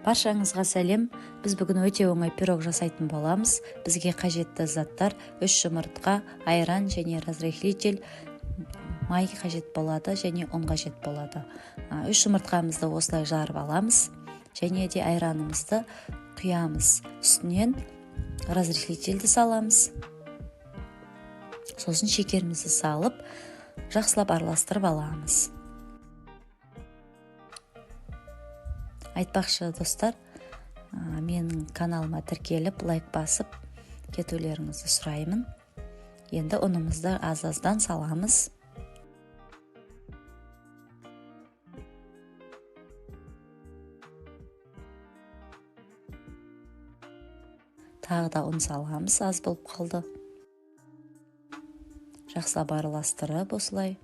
Баршаңызға сәлем. Біз бүгін өте оңай пирог жасайтын боламыз. Бізге қажетті заттар 3 жұмыртқа, айран және разрыхлитель, май қажет болады және ұн қажет болады. 3 жұмыртқамызды осылай жарып аламыз және де айранымызды құямыз. Үстінен разрыхлительді саламыз. Сосын шекерімізді салып, жақсылап араластырып аламыз. Айтпақшы достар, менің каналыма тіркеліп, лайк басып кетулеріңізді сұраймын. Енді ұнымызды аз-аздан саламыз. Тағы да ұн саламыз, аз болып қалды. Жақсылап араластырып осылай.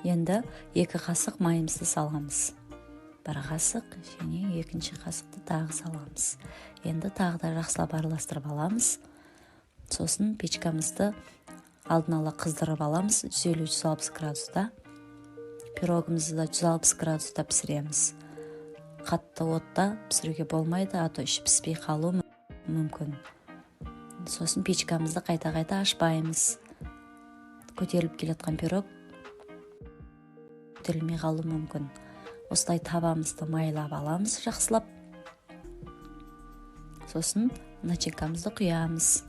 Енді 2 қасық майымызды саламыз. 1 қасық және 2 қасықты тағы саламыз. Енді тағы да жақсылап араластырып аламыз. Сосын печкамызды алдын ала қыздырып аламыз 150-160 градуста. Пирогымызды да 160 градуста пісіреміз. Қатты отта пісіруге болмайды, а то іші піспей қалуы мүмкін. Сосын печкамызды қайта-қайта ашпаймыз. Көтеріліп келеткен пирог көтерілмей қалуы мүмкін. Осылай табамызды майлап аламыз жақсылап. Сосын начинкамызды құямыз.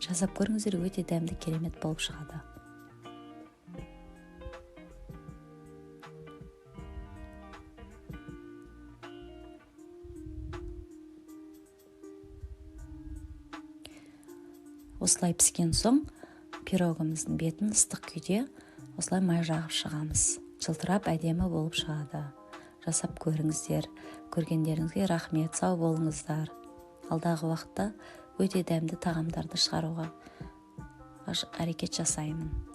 Жасап көріңіздер, өте дәмді, керемет болып шығады. Осылай піскен соң, пирогымыздың бетін ыстық күйде осылай май жағып шығамыз. Жылтырап әдемі болып шығады. Жасап көріңіздер. Көргендеріңізге рахмет, сау болыңыздар. Алдағы уақытта өте дәмді тағамдарды шығаруға әрекет жасаймын.